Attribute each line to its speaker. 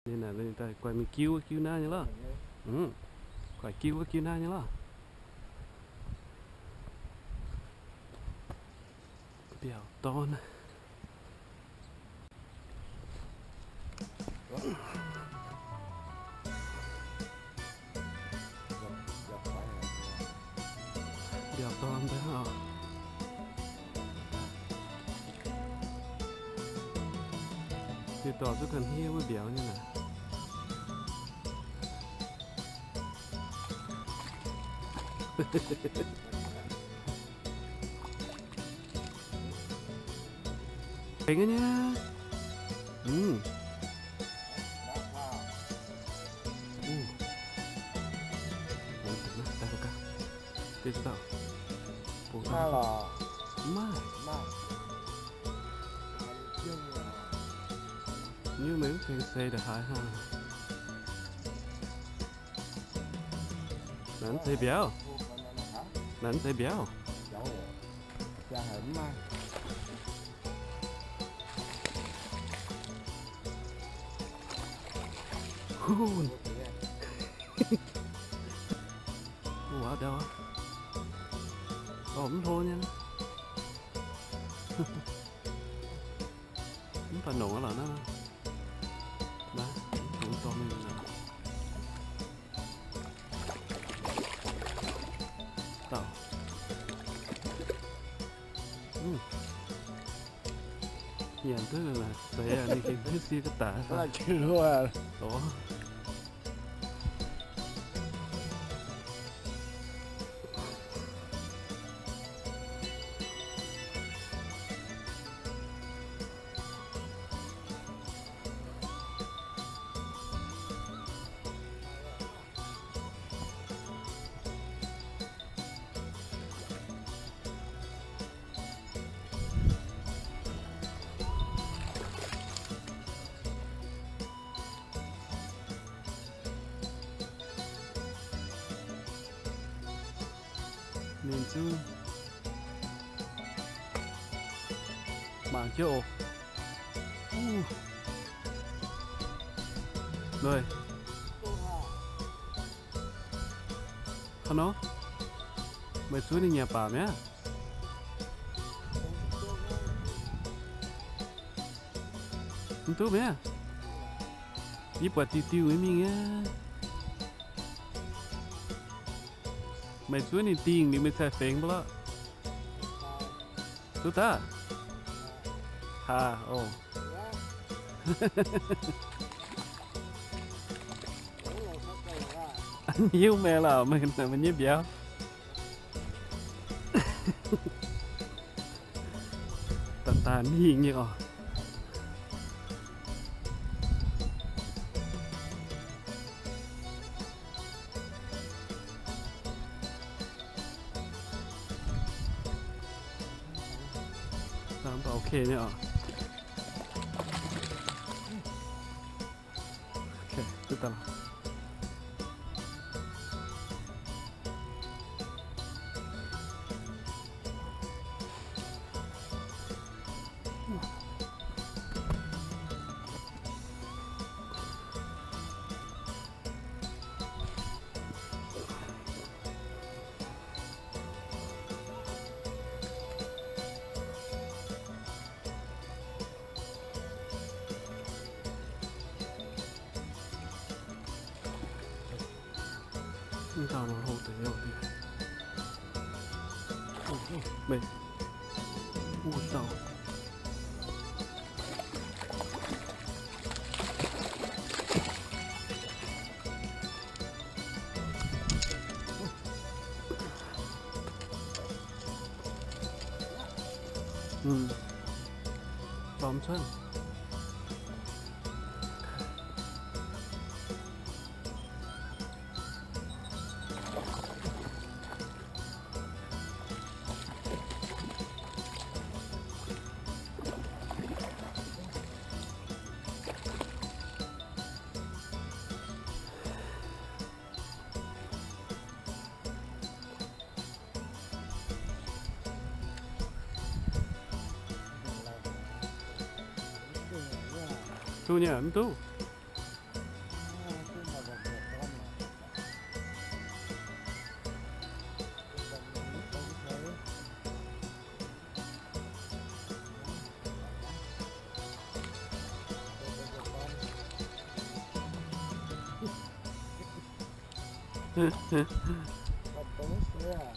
Speaker 1: nên là lên tay quay mình kêu na nhá lo quay kêu na nhá lo bèo to nè bèo to không thấy hả thì tỏ rất cần hiu với bèo như này Đánh á nhá. Đây đâu cả. Tiếp tục.
Speaker 2: Ma lò.
Speaker 1: Ma.
Speaker 2: Ma.
Speaker 1: Như mấy cái xe được hai ha. Nắn xe béo. Nắn xe béo.
Speaker 2: Cha hẻm ma.
Speaker 1: Ủa đâu á? Ổn thôi nha. Không phải nổ là nó. Đó, cũng to mình nè. Tao. Nhìn tức là sẽ đi cái thứ gì cái tả.
Speaker 2: Là kêu à.
Speaker 1: Đó. Nên chứ bảng triệu rồi nó mày xuống đi nhà bà nhé không tốt nhé giúp bà tiêu tiêu với mình á mày xuống đi tiền thì mày xài phèn bữa tốt ta ha ô anh yêu mẹ là mình nhếp béo tàn hiền như ọ làm bảo ok nhá ok tiếp tục tao nó hô tới đâu đi mày ui tao bom xuân tu nhỉ tu
Speaker 2: Bắt tống xưa